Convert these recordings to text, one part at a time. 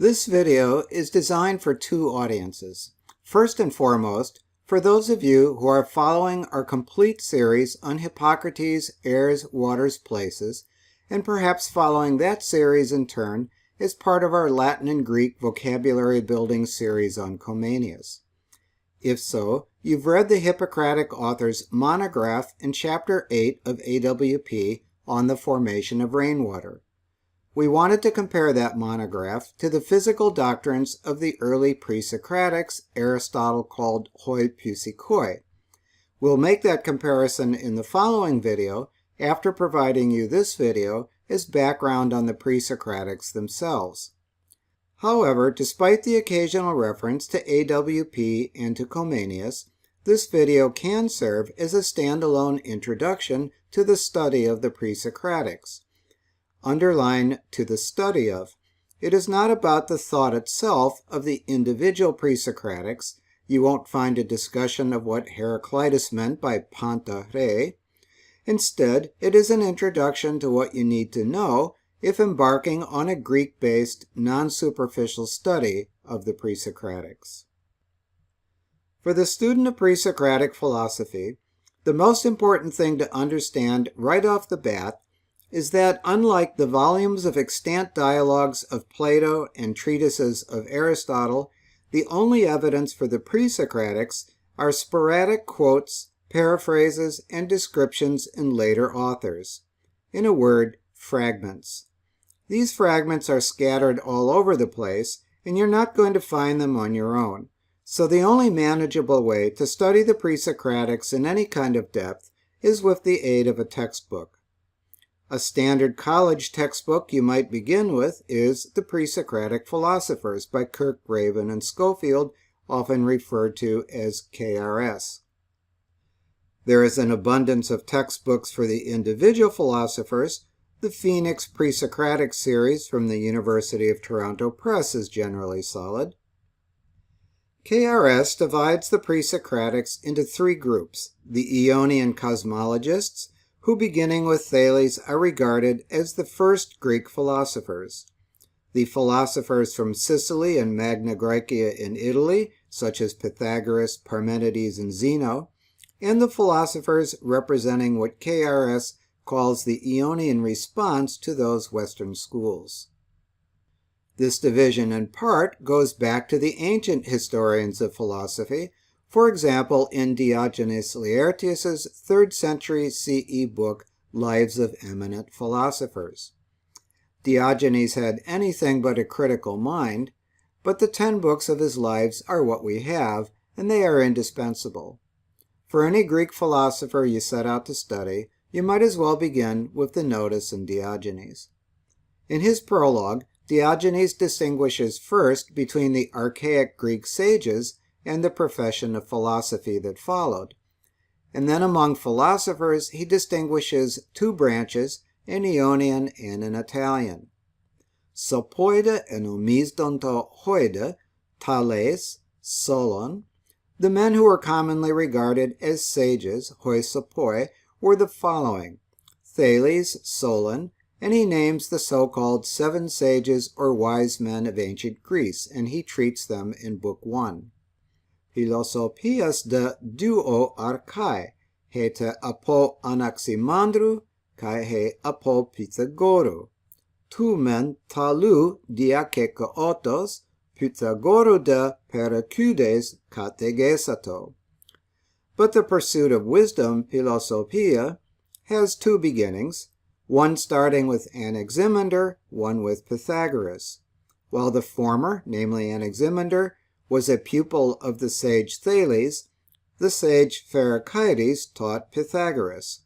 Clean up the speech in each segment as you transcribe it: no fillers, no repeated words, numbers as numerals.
This video is designed for two audiences. First and foremost, for those of you who are following our complete series on Hippocrates, airs, waters, places, and perhaps following that series in turn as part of our Latin and Greek vocabulary building series on Comenius. If so, you've read the Hippocratic author's monograph in Chapter 8 of AWP on the formation of rainwater. We wanted to compare that monograph to the physical doctrines of the early Presocratics Aristotle called hoi physikoi. We'll make that comparison in the following video after providing you this video as background on the Presocratics themselves. However, despite the occasional reference to AWP and to Comenius, this video can serve as a standalone introduction to the study of the Presocratics. Underline to the study of. It is not about the thought itself of the individual Presocratics. You won't find a discussion of what Hippolytus meant by panta re. Instead, it is an introduction to what you need to know if embarking on a Greek-based, non-superficial study of the Presocratics. For the student of Presocratic philosophy, the most important thing to understand right off the bat is that unlike the volumes of extant dialogues of Plato and treatises of Aristotle, the only evidence for the Presocratics are sporadic quotes, paraphrases, and descriptions in later authors. In a word, fragments. These fragments are scattered all over the place, and you're not going to find them on your own. So the only manageable way to study the Presocratics in any kind of depth is with the aid of a textbook. A standard college textbook you might begin with is The Presocratic Philosophers by Kirk, Raven, and Schofield, often referred to as KRS. There is an abundance of textbooks for the individual philosophers. The Phoenix Presocratic series from the University of Toronto Press is generally solid. KRS divides the Presocratics into three groups: the Ionian cosmologists, who beginning with Thales are regarded as the first Greek philosophers; the philosophers from Sicily and Magna Graecia in Italy, such as Pythagoras, Parmenides, and Zeno; and the philosophers representing what KRS calls the Ionian response to those Western schools. This division in part goes back to the ancient historians of philosophy, for example in Diogenes Laertius's 3rd century CE book, Lives of Eminent Philosophers. Diogenes had anything but a critical mind, but the 10 books of his lives are what we have, and they are indispensable. For any Greek philosopher you set out to study, you might as well begin with the notice in Diogenes. In his prologue, Diogenes distinguishes first between the archaic Greek sages and the profession of philosophy that followed. And then among philosophers, he distinguishes two branches, an Ionian and an Italian. Sopoide and omisdonto hoide, Thales, Solon. The men who were commonly regarded as sages, hoi sopoi, were the following: Thales, Solon, and he names the so-called 7 sages or wise men of ancient Greece, and he treats them in Book 1. Philosopias de duo archai, hete apo Anaximandru, kai he apo Pythagoru. Tu men talu diakekotos, Pythagoru de Pericles kategesato. But the pursuit of wisdom, philosophia, has 2 beginnings, one starting with Anaximander, one with Pythagoras. While the former, namely Anaximander, was a pupil of the sage Thales, the sage Pericles taught Pythagoras.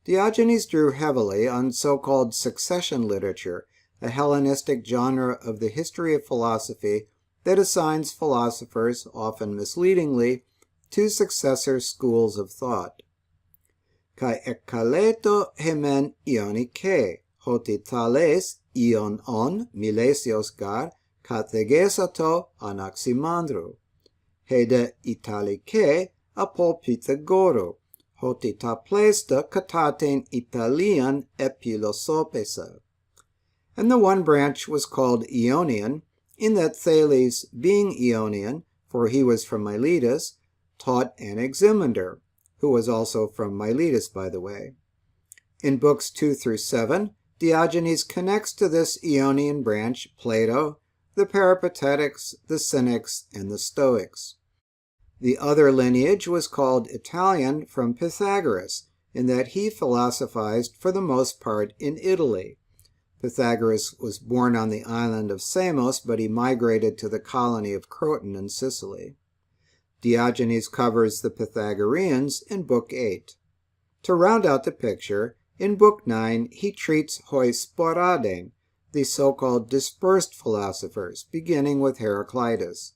Diogenes drew heavily on so-called succession literature, a Hellenistic genre of the history of philosophy that assigns philosophers, often misleadingly, 2 successor schools of thought. Kai ekkaleto hemen Ionike, hoti Thales ion on milesios gar, kategesato Anaximandru. Hede Italike apo Pythagoru, hoti ta plesta kataten Italian epilosopesa. And the one branch was called Ionian, in that Thales, being Ionian, for he was from Miletus, taught Anaximander, who was also from Miletus, by the way. In books 2 through 7, Diogenes connects to this Ionian branch Plato, the Peripatetics, the Cynics, and the Stoics. The other lineage was called Italian from Pythagoras, in that he philosophized for the most part in Italy. Pythagoras was born on the island of Samos, but he migrated to the colony of Croton in Sicily. Diogenes covers the Pythagoreans in Book 8. To round out the picture, in Book 9 he treats hoi sporaden, the so-called dispersed philosophers, beginning with Heraclitus.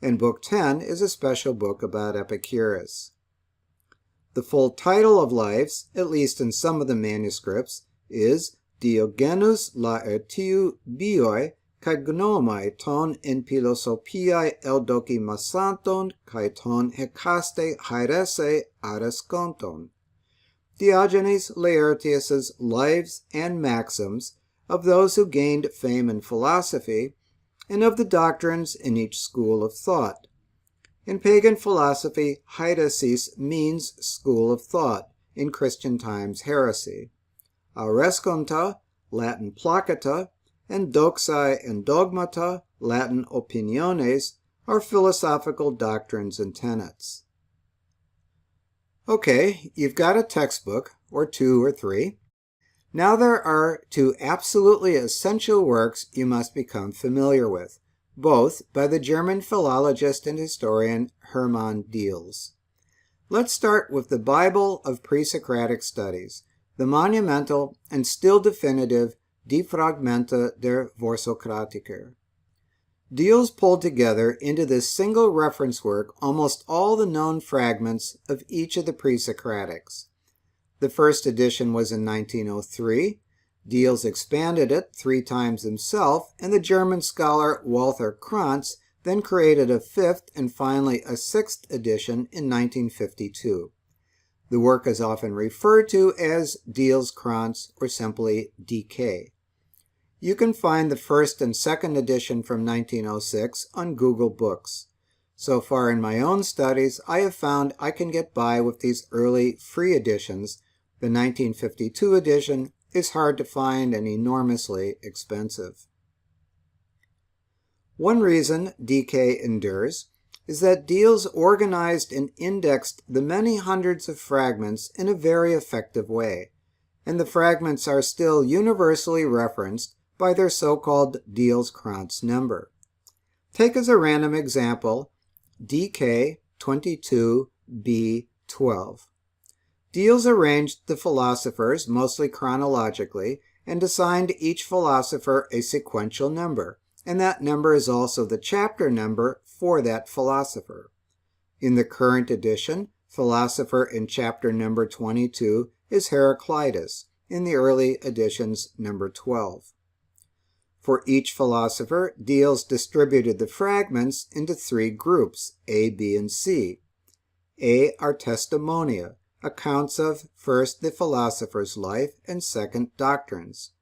And Book 10 is a special book about Epicurus. The full title of Lives, at least in some of the manuscripts, is Diogenes Laertiu bioi kai gnomai ton en philosopiae eldokimasanton kai ton hekaste haerese aresconton. Diogenes Laertius's lives and maxims of those who gained fame in philosophy, and of the doctrines in each school of thought. In pagan philosophy, haeresis means school of thought, in Christian times heresy. Auresconta, Latin placata, and doxae and dogmata, Latin opiniones, are philosophical doctrines and tenets. Okay, you've got a textbook, or 2 or 3. Now there are 2 absolutely essential works you must become familiar with, both by the German philologist and historian Hermann Diels. Let's start with the Bible of Presocratic Studies, the monumental and still definitive Die Fragmente der Vorsokratiker. Diels pulled together into this single reference work almost all the known fragments of each of the Presocratics. The first edition was in 1903. Diels expanded it 3 times himself, and the German scholar Walther Krantz then created a 5th and finally a 6th edition in 1952. The work is often referred to as Diels-Krantz or simply DK. You can find the 1st and 2nd edition from 1906 on Google Books. So far in my own studies, I have found I can get by with these early free editions. The 1952 edition is hard to find and enormously expensive. One reason DK endures is that Diels organized and indexed the many hundreds of fragments in a very effective way, and the fragments are still universally referenced by their so-called Diels-Krantz number. Take as a random example DK 22b12. Diels arranged the philosophers, mostly chronologically, and assigned each philosopher a sequential number, and that number is also the chapter number for that philosopher. In the current edition, philosopher in chapter number 22 is Heraclitus, in the early editions number 12. For each philosopher, Diels distributed the fragments into 3 groups, A, B, and C. A are testimonia, accounts of, first, the philosopher's life, and second, doctrines.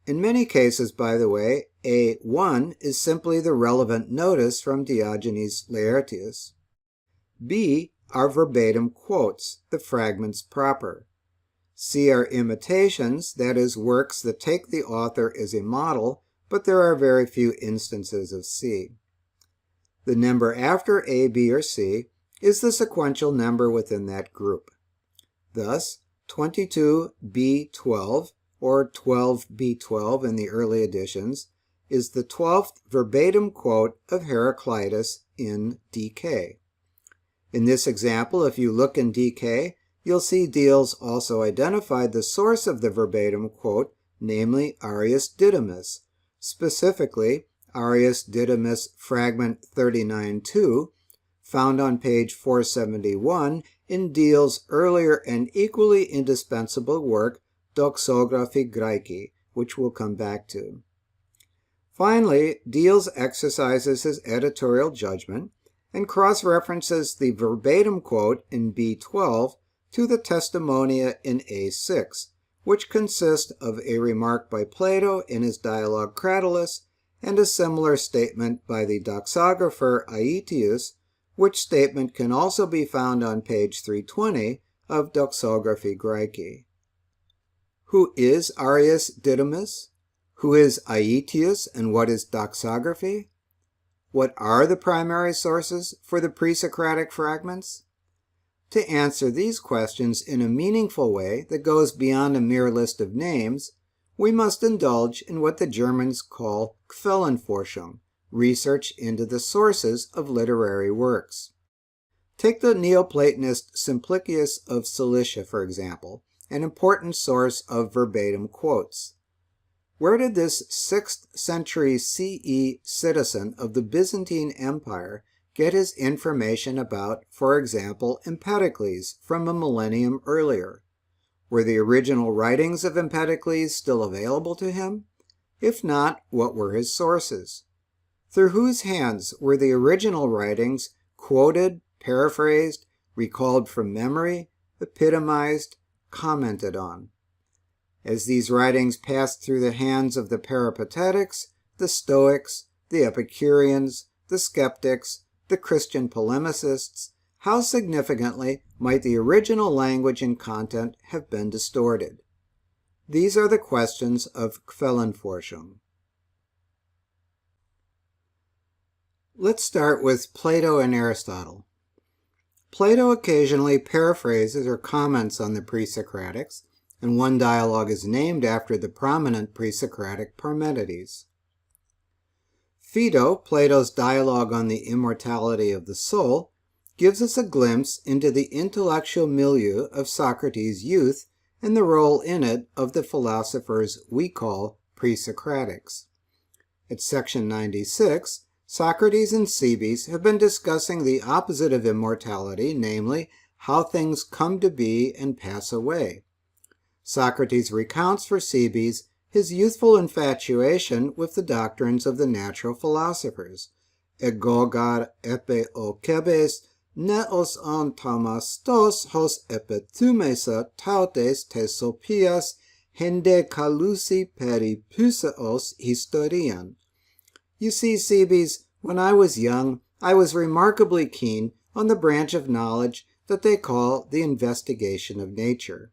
In many cases, by the way, A1 is simply the relevant notice from Diogenes Laertius. B are verbatim quotes, the fragments proper. C are imitations, that is, works that take the author as a model, but there are very few instances of C. The number after A, B, or C is the sequential number within that group. Thus, 22b12, or 12b12 in the early editions, is the 12th verbatim quote of Heraclitus in DK. In this example, if you look in DK, you'll see Diels also identified the source of the verbatim quote, namely Arius Didymus, specifically Arius Didymus fragment 39.2, found on page 471 in Diels' earlier and equally indispensable work, Doxography Graeci, which we'll come back to. Finally, Diels exercises his editorial judgment and cross-references the verbatim quote in B12 to the testimonia in A6, which consist of a remark by Plato in his dialogue Cratylus and a similar statement by the doxographer Aetius, which statement can also be found on page 320 of Doxography Graecae. Who is Arius Didymus? Who is Aetius, and what is doxography? What are the primary sources for the pre-Socratic fragments? To answer these questions in a meaningful way that goes beyond a mere list of names, we must indulge in what the Germans call Quellenforschung, research into the sources of literary works. Take the Neoplatonist Simplicius of Cilicia, for example, an important source of verbatim quotes. Where did this 6th century CE citizen of the Byzantine Empire get his information about, for example, Empedocles from a millennium earlier? Were the original writings of Empedocles still available to him? If not, what were his sources? Through whose hands were the original writings quoted, paraphrased, recalled from memory, epitomized, commented on? As these writings passed through the hands of the Peripatetics, the Stoics, the Epicureans, the Skeptics, the Christian polemicists, how significantly might the original language and content have been distorted? These are the questions of Quellenforschung. Let's start with Plato and Aristotle. Plato occasionally paraphrases or comments on the pre-Socratics, and one dialogue is named after the prominent pre-Socratic Parmenides. Phaedo, Plato's dialogue on the immortality of the soul, gives us a glimpse into the intellectual milieu of Socrates' youth and the role in it of the philosophers we call pre-Socratics. At section 96, Socrates and Cebes have been discussing the opposite of immortality, namely, how things come to be and pass away. Socrates recounts for Cebes his youthful infatuation with the doctrines of the natural philosophers. Egogar epe o kebes, neos on tamastos hos epithumesa tautes tesopias, hende kalusi peripuseos historian. You see, Cebes, when I was young, I was remarkably keen on the branch of knowledge that they call the investigation of nature.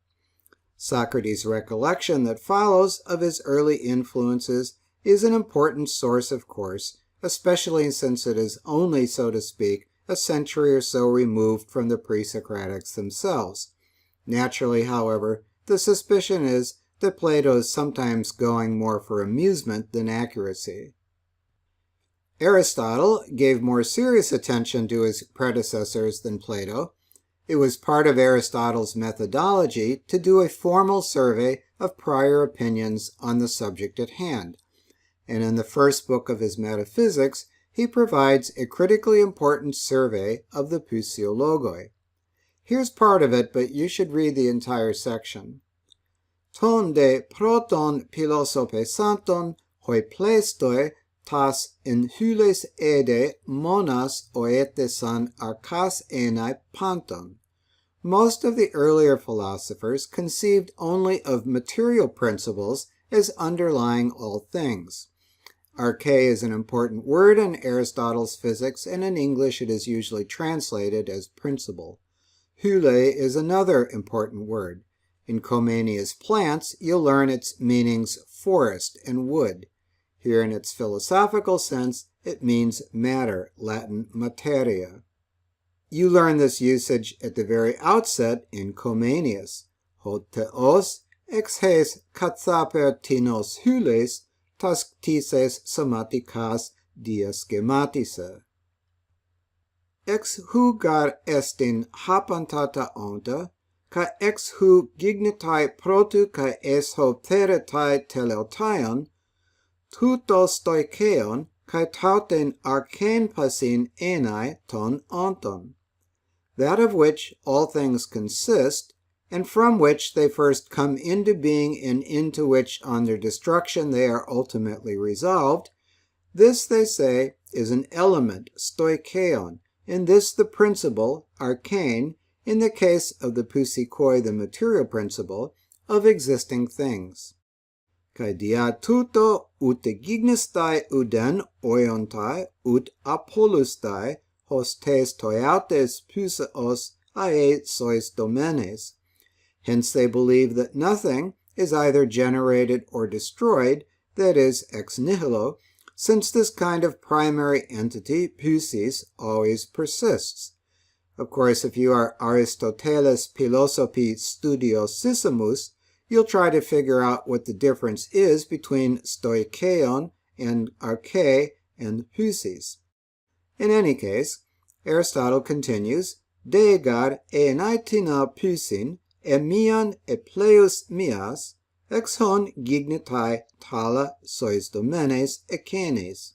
Socrates' recollection that follows of his early influences is an important source, of course, especially since it is only, so to speak, a century or so removed from the pre-Socratics themselves. Naturally, however, the suspicion is that Plato is sometimes going more for amusement than accuracy. Aristotle gave more serious attention to his predecessors than Plato. It was part of Aristotle's methodology to do a formal survey of prior opinions on the subject at hand, and in the first book of his Metaphysics, he provides a critically important survey of the Physiologoi. Here's part of it, but you should read the entire section. Ton de proton philosopesanton hoi pleistoi tas in hyles ede monas oetesan arkas enai panton. Most of the earlier philosophers conceived only of material principles as underlying all things. Arche is an important word in Aristotle's physics, and in English it is usually translated as principle. Hyle is another important word. In Comenius' Plants, you'll learn its meanings forest and wood. Here in its philosophical sense, it means matter, Latin materia. You learn this usage at the very outset in Comenius. Hod theos ex hes kathaper tinos hyles tas tises somatikas diaschematise. Ex hu gar estin hapantata onta, ca ex hu gignitai protu ca es ho theretai teleotaion, tutos stoikeon, kai tauten archen pasin enai ton onton. That of which all things consist, and from which they first come into being and into which on their destruction they are ultimately resolved, this, they say, is an element, stoikeon, and this the principle, archein, in the case of the physikoi, the material principle, of existing things. kai dia tuto ut gignestai uden oiontai ut apollustai hostes toiautes pusaos ae sois domenes. Hence they believe that nothing is either generated or destroyed, that is, ex nihilo, since this kind of primary entity, physis, always persists. Of course, if you are Aristoteles philosophi studiosissimus, you'll try to figure out what the difference is between stoikeon and arche and physis. In any case, Aristotle continues, Degar enaitina physin, emian epleus mias, ex hon gignitai tala sois domenes ekenes.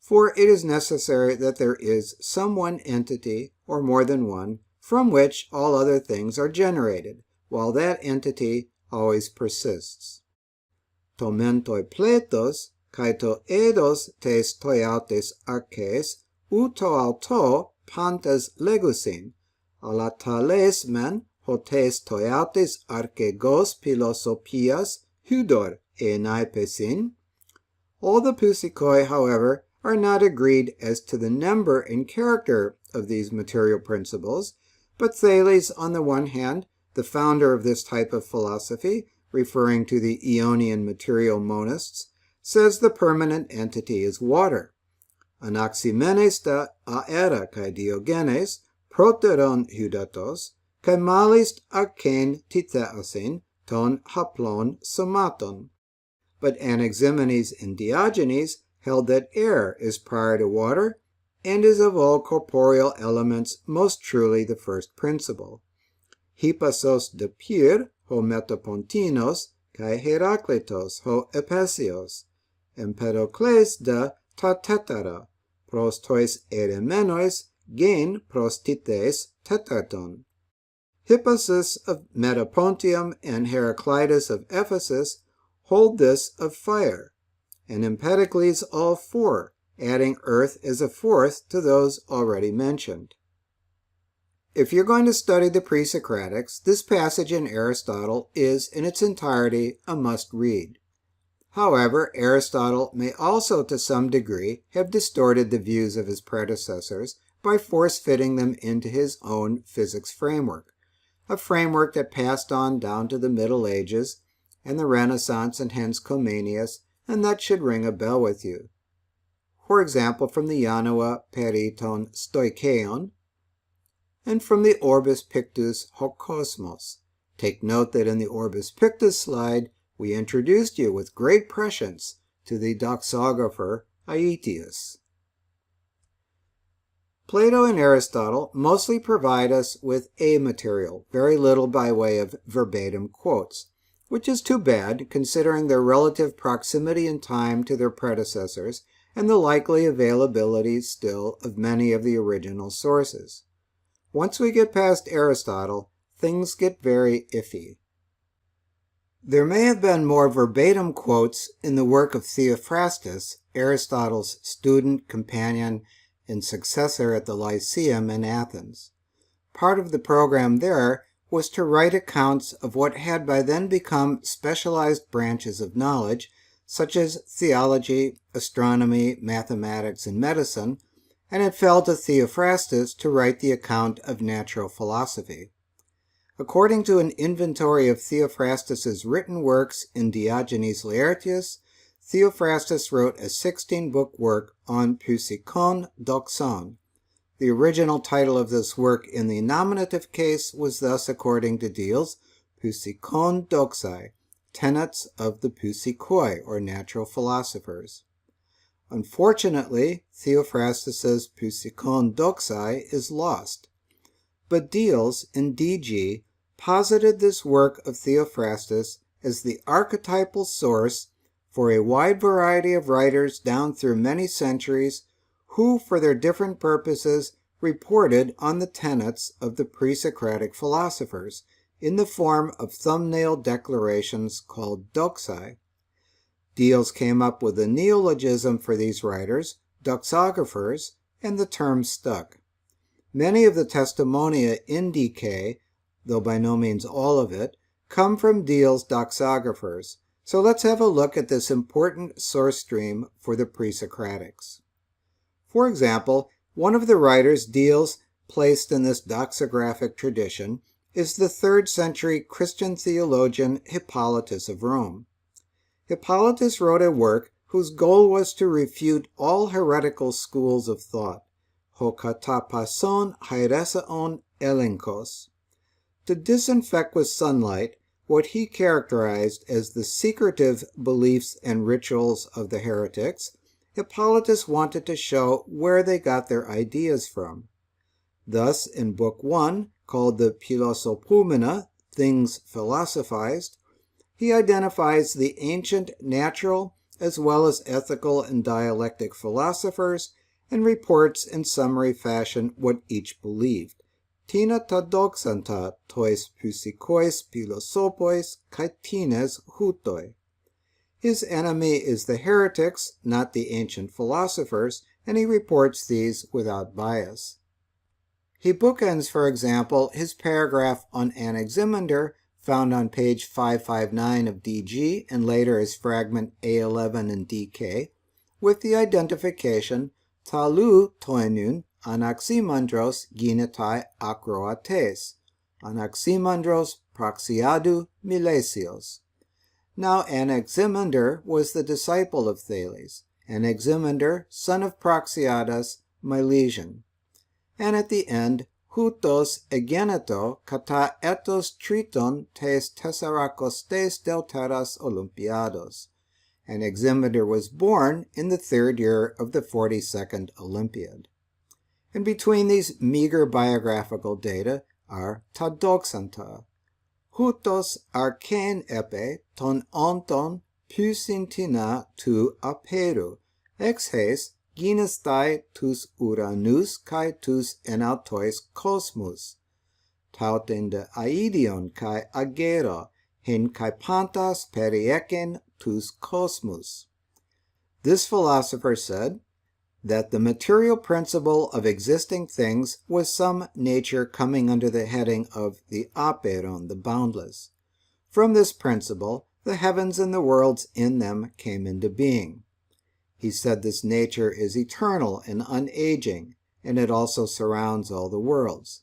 For it is necessary that there is some one entity, or more than one, from which all other things are generated, while that entity always persists. To mentoi pletos, kai to eidos tes toiautes arches, uto auto pantas legusin, ala tales men hotes toiautes archegos philosopias hudor enaipesin. All the Pusicoi, however, are not agreed as to the number and character of these material principles, but Thales, on the one hand, the founder of this type of philosophy, referring to the Ionian material monists, says the permanent entity is water. Anaximenes ta aera kai Diogenes proteron hudatos, kai malist archen titheasin ton haplon somaton. But Anaximenes and Diogenes held that air is prior to water, and is of all corporeal elements most truly the first principle. Hippasos de Pyr ho metapontinos, kai Heraklitos ho epesios, Empedocles de ta tetara, pros tois eremenois gen pros tites tetarton. Hippasus of Metapontium and Heraclitus of Ephesus hold this of fire, and Empedocles all four, adding earth as a fourth to those already mentioned. If you're going to study the Presocratics, this passage in Aristotle is, in its entirety, a must-read. However, Aristotle may also, to some degree, have distorted the views of his predecessors by force-fitting them into his own physics framework, a framework that passed on down to the Middle Ages and the Renaissance and hence Comenius, and that should ring a bell with you. For example, from the Janua Periton Stoikeon, and from the Orbis Pictus hoc Cosmos. Take note that in the Orbis Pictus slide, we introduced you with great prescience to the doxographer Aetius. Plato and Aristotle mostly provide us with a material, very little by way of verbatim quotes, which is too bad considering their relative proximity in time to their predecessors and the likely availability still of many of the original sources. Once we get past Aristotle, things get very iffy. There may have been more verbatim quotes in the work of Theophrastus, Aristotle's student, companion, and successor at the Lyceum in Athens. Part of the program there was to write accounts of what had by then become specialized branches of knowledge, such as theology, astronomy, mathematics, and medicine, and it fell to Theophrastus to write the account of natural philosophy. According to an inventory of Theophrastus's written works in Diogenes Laertius, Theophrastus wrote a 16-book work on Psychon doxon. The original title of this work in the nominative case was thus, according to Diels, Psychon doxai, Tenets of the Psychoi, or natural philosophers. Unfortunately, Theophrastus's Psychon doxai is lost. But Diels, in DG, posited this work of Theophrastus as the archetypal source for a wide variety of writers down through many centuries who, for their different purposes, reported on the tenets of the pre-Socratic philosophers in the form of thumbnail declarations called doxai. Diels came up with a neologism for these writers, doxographers, and the term stuck. Many of the testimonia in DK, though by no means all of it, come from Diels' doxographers, So let's have a look at this important source stream for the Presocratics. For example, one of the writers' deals placed in this doxographic tradition is the 3rd century Christian theologian Hippolytus of Rome. Hippolytus wrote a work whose goal was to refute all heretical schools of thought, ho katapason hairesaon elenkos. To disinfect with sunlight what he characterized as the secretive beliefs and rituals of the heretics, Hippolytus wanted to show where they got their ideas from. Thus, in Book 1, called the Philosopoumena, Things Philosophized, he identifies the ancient natural as well as ethical and dialectic philosophers and reports in summary fashion what each believed. Tina ta doxanta tois physikois philosopois kai tines hutoi. His enemy is the heretics, not the ancient philosophers, and he reports these without bias. He bookends, for example, his paragraph on Anaximander, found on page 559 of DG and later as fragment A11 in DK, with the identification Talou toenun Anaximandros ginetai akroates, Anaximandros praxiadou milesios. Now Anaximander was the disciple of Thales, Anaximander, son of Praxiadas, Milesian. And at the end, houtos egeneto kata etos triton tes tessarakostes deuteras olympiados. Anaximander was born in the 3rd year of the 42nd Olympiad. And between these meager biographical data are ta doxanta. Houtos archaen epe ton onton pusintina tu aperu, ex hes ginestai tus uranus kai tus enautois cosmos, tauten de aidion kai agera, hen kai pantas perieken tus cosmos. This philosopher said that the material principle of existing things was some nature coming under the heading of the aperon, the boundless. From this principle, the heavens and the worlds in them came into being. He said this nature is eternal and unaging, and it also surrounds all the worlds.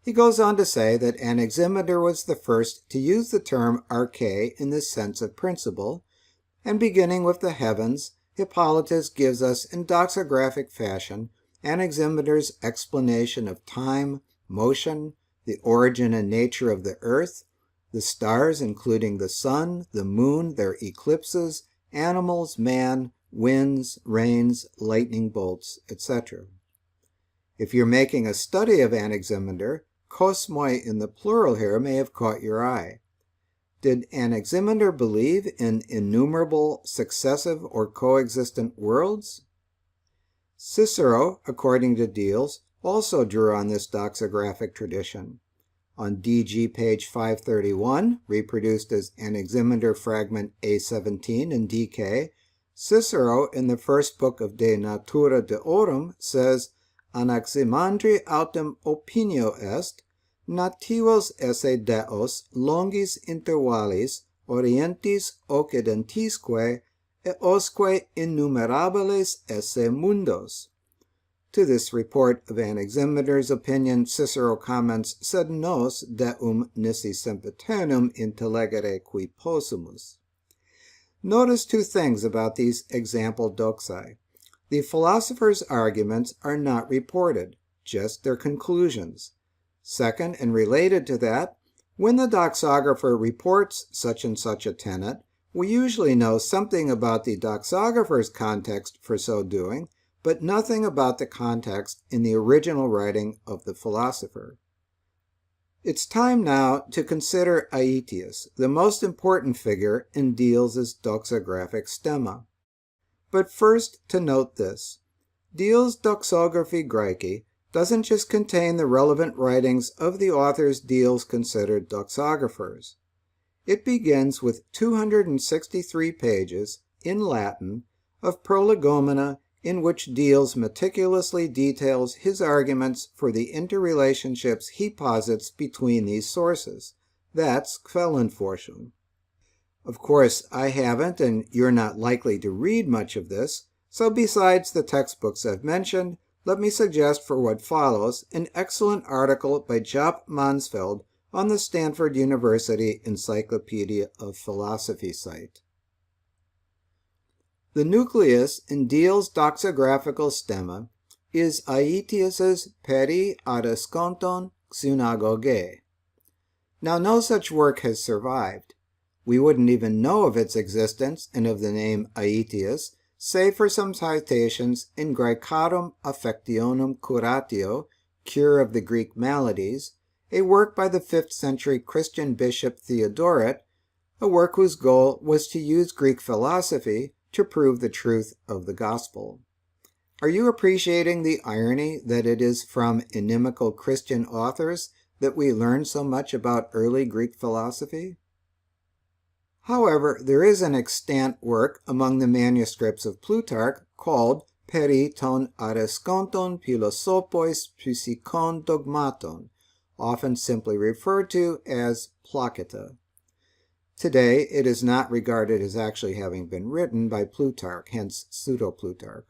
He goes on to say that Anaximander was the first to use the term arche in this sense of principle, and beginning with the heavens, Hippolytus gives us in doxographic fashion Anaximander's explanation of time, motion, the origin and nature of the earth, the stars including the sun, the moon, their eclipses, animals, man, winds, rains, lightning bolts, etc. If you're making a study of Anaximander, kosmoi in the plural here may have caught your eye. Did Anaximander believe in innumerable successive or coexistent worlds? Cicero, according to Deals, also drew on this doxographic tradition. On DG page 531, reproduced as Anaximander fragment A17 in DK, Cicero in the first book of De Natura Deorum says, Anaximandri autem opinio est, nativos esse deos longis intervallis orientis occidentisque eosque innumerables esse mundos. To this report of Anaximander's opinion, Cicero comments, sed nos deum nisi sempiternum intellegere qui possumus. Notice 2 things about these example doxae. The philosophers' arguments are not reported, just their conclusions. Second, and related to that, when the doxographer reports such and such a tenet, we usually know something about the doxographer's context for so doing, but nothing about the context in the original writing of the philosopher. It's time now to consider Aetius, the most important figure in Deal's doxographic stemma. But first to note this, Deal's Doxography Graeci doesn't just contain the relevant writings of the authors Deal's considered doxographers. It begins with 263 pages, in Latin, of prolegomena in which Deal's meticulously details his arguments for the interrelationships he posits between these sources. That's Quellenforschung. Of course, I haven't, and you're not likely to read much of this, so besides the textbooks I've mentioned, let me suggest for what follows an excellent article by Jaap Mansveld on the Stanford University Encyclopedia of Philosophy site. The nucleus in Diel's doxographical stemma is Aetius's peri adesconton xynagoge. Now, no such work has survived. We wouldn't even know of its existence and of the name Aetius, save for some citations in Graecarum Affectionum Curatio, Cure of the Greek Maladies, a work by the 5th century Christian bishop Theodoret, a work whose goal was to use Greek philosophy to prove the truth of the gospel. Are you appreciating the irony that it is from inimical Christian authors that we learn so much about early Greek philosophy? However, there is an extant work among the manuscripts of Plutarch called Peri ton Aresconton Philosopois Psychon Dogmaton, often simply referred to as Placata. Today, it is not regarded as actually having been written by Plutarch, hence Pseudo-Plutarch.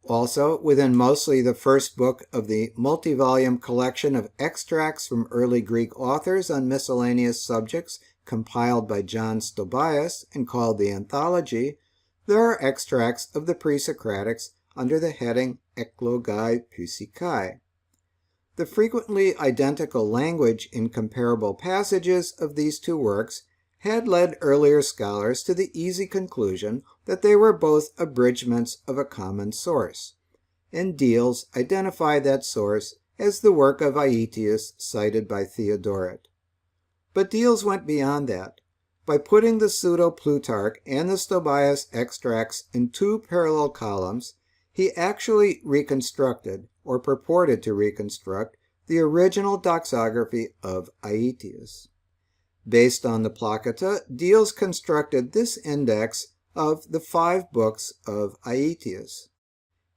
Also, within mostly the first book of the multi-volume collection of extracts from early Greek authors on miscellaneous subjects compiled by John Stobaeus and called the Anthology, there are extracts of the Presocratics under the heading Eklogai Psychai. The frequently identical language in comparable passages of these two works had led earlier scholars to the easy conclusion that they were both abridgments of a common source, and Diels identified that source as the work of Aetius cited by Theodoret. But Diels went beyond that. By putting the Pseudo-Plutarch and the Stobaeus extracts in two parallel columns, he actually reconstructed, or purported to reconstruct, the original doxography of Aetius. Based on the Placata, Diels constructed this index of the 5 books of Aetius.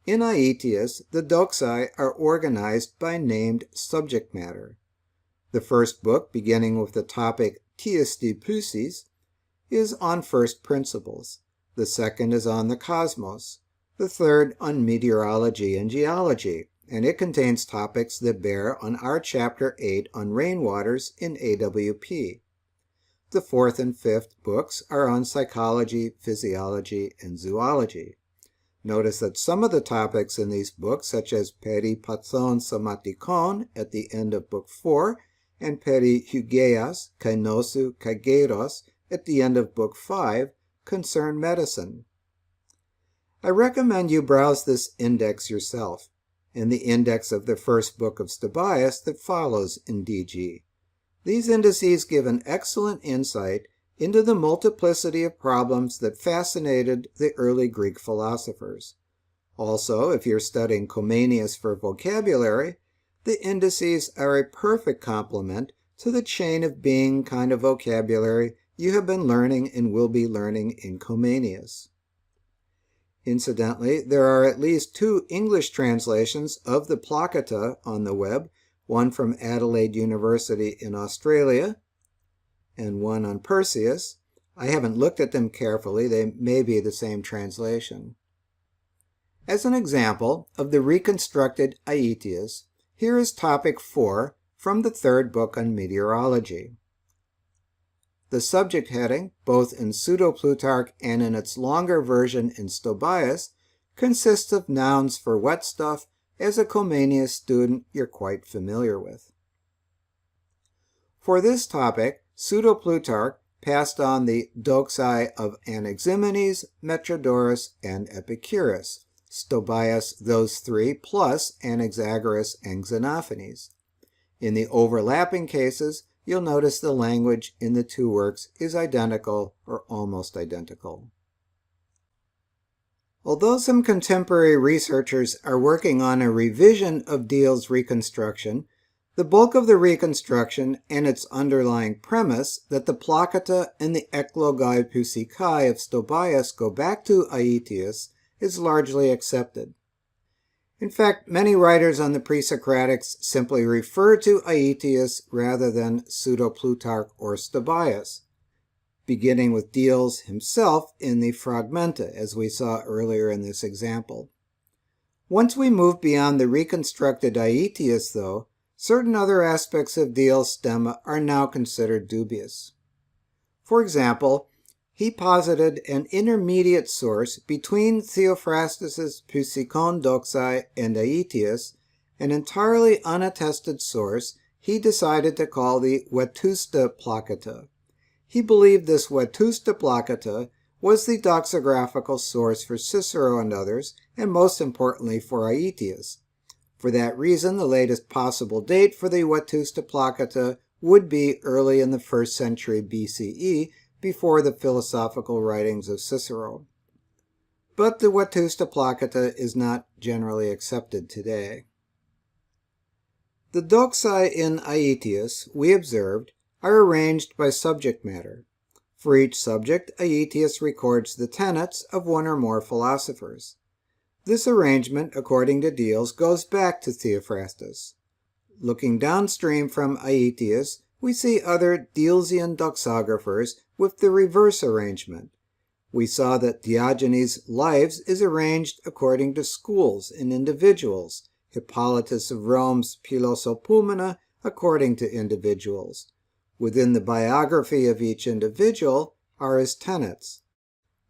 In Aetius, the doxai are organized by named subject matter. The first book, beginning with the topic Ties de Pusis, is on first principles. The second is on the cosmos. The third on meteorology and geology, and it contains topics that bear on our Chapter 8 on rainwaters in AWP. The 4th and 5th books are on psychology, physiology, and zoology. Notice that some of the topics in these books, such as peri pathon somatikon at the end of Book 4, and peri hygeias, kainosu, kaigeros at the end of Book 5, concern medicine. I recommend you browse this index yourself, and the index of the first book of Stobaeus that follows in DG. These indices give an excellent insight into the multiplicity of problems that fascinated the early Greek philosophers. Also, if you're studying Comenius for vocabulary, the indices are a perfect complement to the chain of being kind of vocabulary you have been learning and will be learning in Comenius. Incidentally, there are at least 2 English translations of the Placata on the web, one from Adelaide University in Australia, and one on Perseus. I haven't looked at them carefully. They may be the same translation. As an example of the reconstructed Aetius, here is topic 4 from the 3rd book on meteorology. The subject heading, both in Pseudo-Plutarch and in its longer version in Stobaeus, consists of nouns for wet stuff. As a Comenius student, you're quite familiar with. For this topic, Pseudo-Plutarch passed on the doxai of Anaximenes, Metrodorus, and Epicurus, Stobaeus those 3 plus Anaxagoras and Xenophanes. In the overlapping cases, you'll notice the language in the 2 works is identical or almost identical. Although some contemporary researchers are working on a revision of Diel's reconstruction, the bulk of the reconstruction and its underlying premise that the Placata and the Eklogai Psychai of Stobaeus go back to Aetius is largely accepted. In fact, many writers on the Presocratics simply refer to Aetius rather than Pseudo-Plutarch or Stobaeus. beginning with Diels himself in the Fragmenta, as we saw earlier in this example. Once we move beyond the reconstructed Aetius, though, certain other aspects of Diels' stemma are now considered dubious. For example, he posited an intermediate source between Theophrastus's Psychon Doxae and Aetius, an entirely unattested source he decided to call the Vetusta Placata. He believed this Vetusta Placata was the doxographical source for Cicero and others, and most importantly for Aetius. For that reason, the latest possible date for the Vetusta Placata would be early in the 1st century BCE, before the philosophical writings of Cicero. But the Vetusta Placata is not generally accepted today. The doxae in Aetius, we observed, are arranged by subject matter. For each subject, Aetius records the tenets of one or more philosophers. This arrangement, according to Diels, goes back to Theophrastus. Looking downstream from Aetius, we see other Dielsian doxographers with the reverse arrangement. We saw that Diogenes' Lives is arranged according to schools and individuals, Hippolytus of Rome's Philosopoumena according to individuals. Within the biography of each individual are his tenets.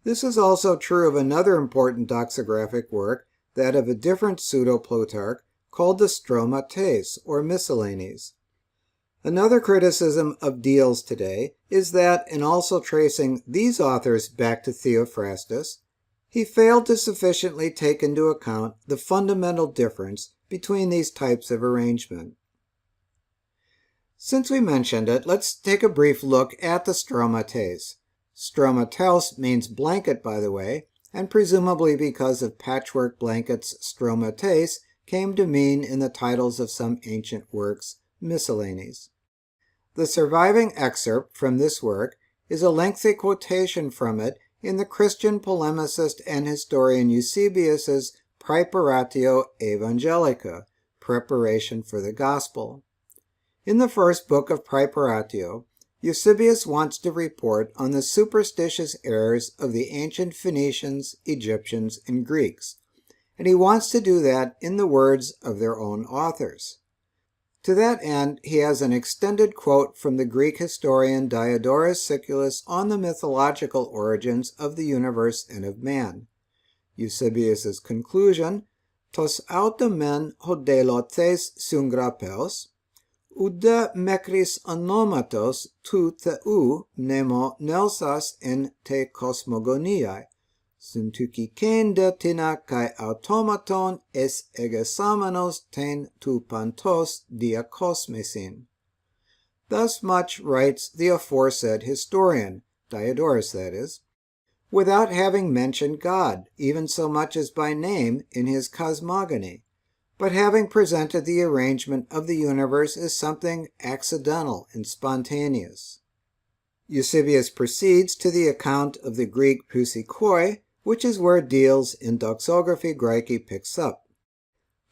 This is also true of another important doxographic work, that of a different pseudo-Plutarch, called the Stromates, or Miscellanies. Another criticism of Diels today is that, in also tracing these authors back to Theophrastus, he failed to sufficiently take into account the fundamental difference between these types of arrangement. Since we mentioned it, let's take a brief look at the Stromates. Stromateus means blanket, by the way, and presumably because of patchwork blankets, Stromates came to mean in the titles of some ancient works, miscellanies. The surviving excerpt from this work is a lengthy quotation from it in the Christian polemicist and historian Eusebius's Praeparatio Evangelica, Preparation for the Gospel. In the first book of Praeparatio, Eusebius wants to report on the superstitious errors of the ancient Phoenicians, Egyptians, and Greeks, and he wants to do that in the words of their own authors. To that end, he has an extended quote from the Greek historian Diodorus Siculus on the mythological origins of the universe and of man. Eusebius's conclusion, tos auta men hodelotes sungrapeos, ude mecris anomatos tu theu nemo nelsas en te cosmogoniae, suntuki de tina kai automaton es egesamenos ten tu pantos dia cosmesin. Thus much writes the aforesaid historian, Diodorus that is, without having mentioned God, even so much as by name, in his cosmogony, but having presented the arrangement of the universe as something accidental and spontaneous. Eusebius proceeds to the account of the Greek Psychoi, which is where Diels in Doxography Graeci picks up.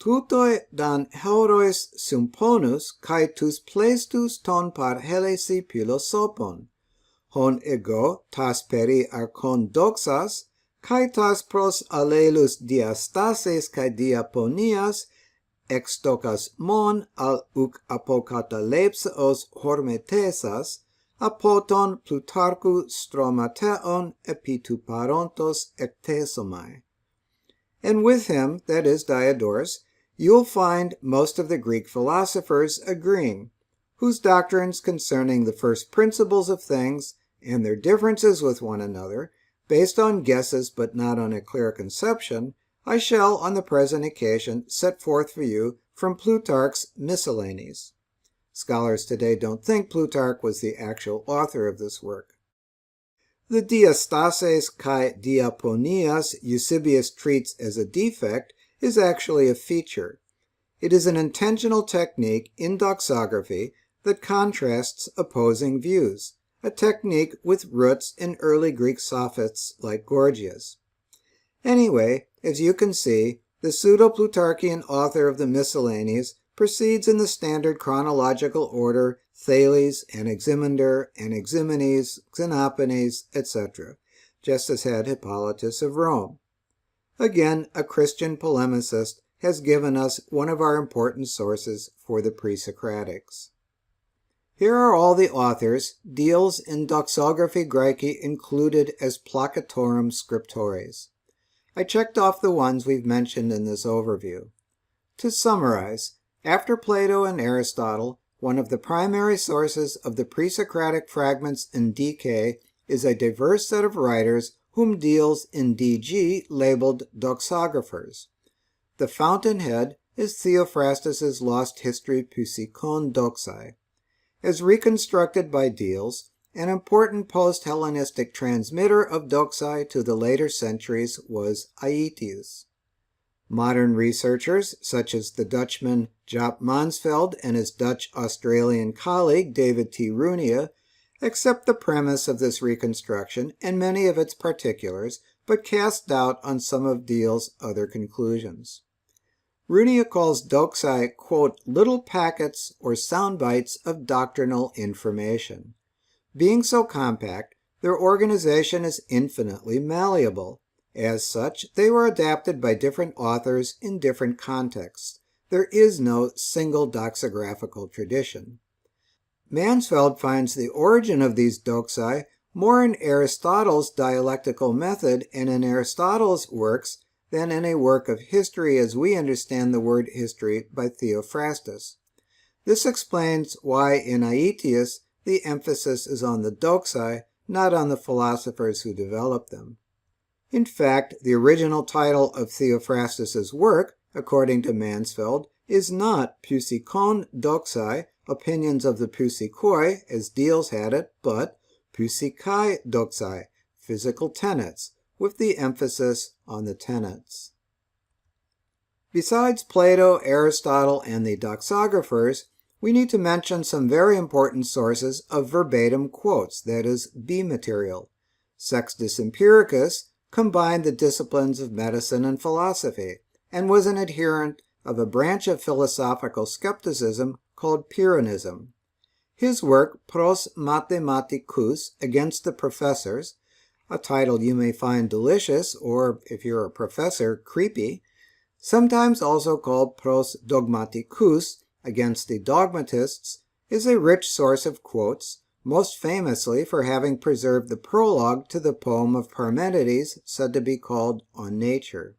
Tutoi dan herois symponus kai tus plestus ton par helesi philosopon, hon ego tas peri archon doxas, kai tas pros alelus diastases kai diaponias, extocas mon al uk apokatalepseos hormetesas, apoton Plutarchu Stromateon epituparontos ectesomai. And with him, that is Diodorus, you'll find most of the Greek philosophers agreeing, whose doctrines concerning the first principles of things and their differences with one another, based on guesses but not on a clear conception, I shall on the present occasion set forth for you from Plutarch's Miscellanies. Scholars today don't think Plutarch was the actual author of this work. The diastases kai diaponias Eusebius treats as a defect is actually a feature. It is an intentional technique in doxography that contrasts opposing views, a technique with roots in early Greek sophists like Gorgias. Anyway, as you can see, the pseudo-Plutarchian author of the Miscellanies proceeds in the standard chronological order Thales, Anaximander, Anaximenes, Xenophanes, etc., just as had Hippolytus of Rome. Again, a Christian polemicist has given us one of our important sources for the Presocratics. Here are all the authors, deals in Doxography Graeci included as placatorum scriptores. I checked off the ones we've mentioned in this overview. To summarize, after Plato and Aristotle, one of the primary sources of the Presocratic fragments in DK is a diverse set of writers whom deals in DG labeled doxographers. The fountainhead is Theophrastus's lost history Psychon Doxae. As reconstructed by Deals, an important post-Hellenistic transmitter of doxae to the later centuries was Aetius. Modern researchers, such as the Dutchman Jaap Mansveld and his Dutch-Australian colleague David T. Runia, accept the premise of this reconstruction and many of its particulars, but cast doubt on some of Deals' other conclusions. Runia calls doxae, quote, little packets or sound bites of doctrinal information. Being so compact, their organization is infinitely malleable. As such, they were adapted by different authors in different contexts. There is no single doxographical tradition. Mansfeld finds the origin of these doxae more in Aristotle's dialectical method and in Aristotle's works than in a work of history as we understand the word history by Theophrastus. This explains why in Aetius the emphasis is on the doxae, not on the philosophers who developed them. In fact, the original title of Theophrastus's work, according to Mansfeld, is not Psychon Doxae, Opinions of the Psychoi, as Deals had it, but Psychai Doxae, Physical Tenets, with the emphasis on the tenets. Besides Plato, Aristotle, and the doxographers, we need to mention some very important sources of verbatim quotes, that is, B material. Sextus Empiricus combined the disciplines of medicine and philosophy, and was an adherent of a branch of philosophical skepticism called Pyrrhonism. His work, Pros Mathematicus, Against the Professors, a title you may find delicious, or, if you're a professor, creepy, sometimes also called Pros Dogmaticus, Against the Dogmatists, is a rich source of quotes, most famously for having preserved the prologue to the poem of Parmenides said to be called On Nature.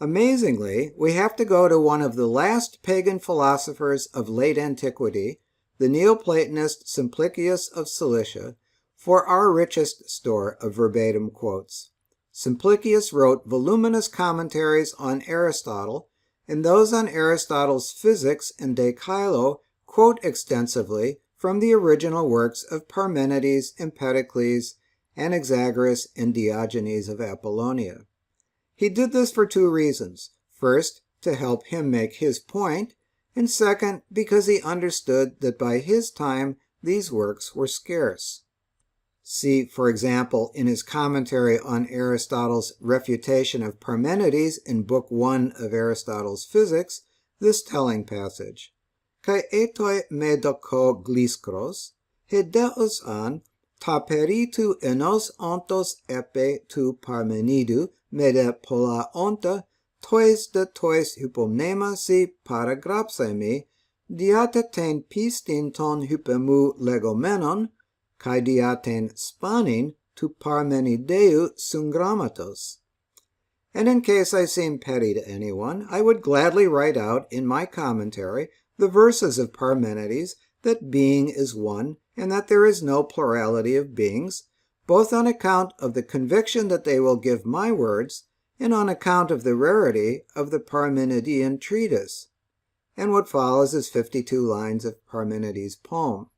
Amazingly, we have to go to one of the last pagan philosophers of late antiquity, the Neoplatonist Simplicius of Cilicia, for our richest store of verbatim quotes. Simplicius wrote voluminous commentaries on Aristotle, and those on Aristotle's physics and De Caelo quote extensively from the original works of Parmenides, Empedocles, Anaxagoras, and Diogenes of Apollonia. He did this for two reasons. First, to help him make his point, and second, because he understood that by his time these works were scarce. See, for example, in his commentary on Aristotle's refutation of Parmenides in Book 1 of Aristotle's Physics, this telling passage. Kai etoi me doko gliskros, he deus an, ta peritu enos ontos epe tu Parmenidu, me de pola onta, tois de tois hypomnema si paragrapsemi, diateten pistin ton hypemu legomenon, kai diaten spanin tu Parmenideu sungrammatos. And in case I seem petty to anyone, I would gladly write out in my commentary the verses of Parmenides that being is one and that there is no plurality of beings, both on account of the conviction that they will give my words and on account of the rarity of the Parmenidean treatise. And what follows is 52 lines of Parmenides' poem.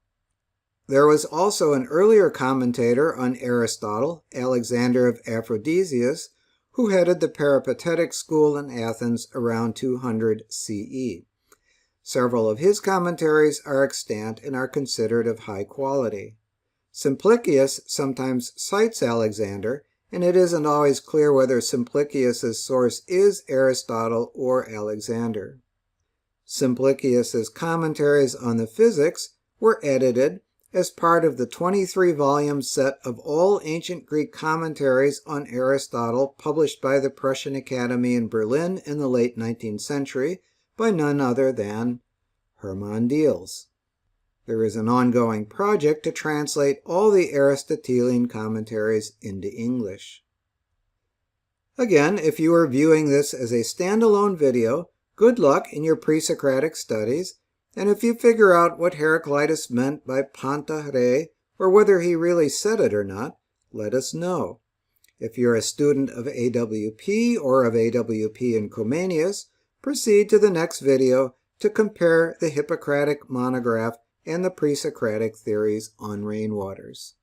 There was also an earlier commentator on Aristotle, Alexander of Aphrodisias, who headed the Peripatetic school in Athens around 200 CE. Several of his commentaries are extant and are considered of high quality. Simplicius sometimes cites Alexander, and it isn't always clear whether Simplicius's source is Aristotle or Alexander. Simplicius's commentaries on the physics were edited as part of the 23-volume set of all ancient Greek commentaries on Aristotle published by the Prussian Academy in Berlin in the late 19th century by none other than Hermann Diels. There is an ongoing project to translate all the Aristotelian commentaries into English. Again, if you are viewing this as a standalone video, good luck in your pre-Socratic studies, and if you figure out what Heraclitus meant by panta re, or whether he really said it or not, let us know. If you're a student of AWP or of AWP and Comenius, proceed to the next video to compare the Hippocratic monograph and the pre-Socratic theories on rainwaters.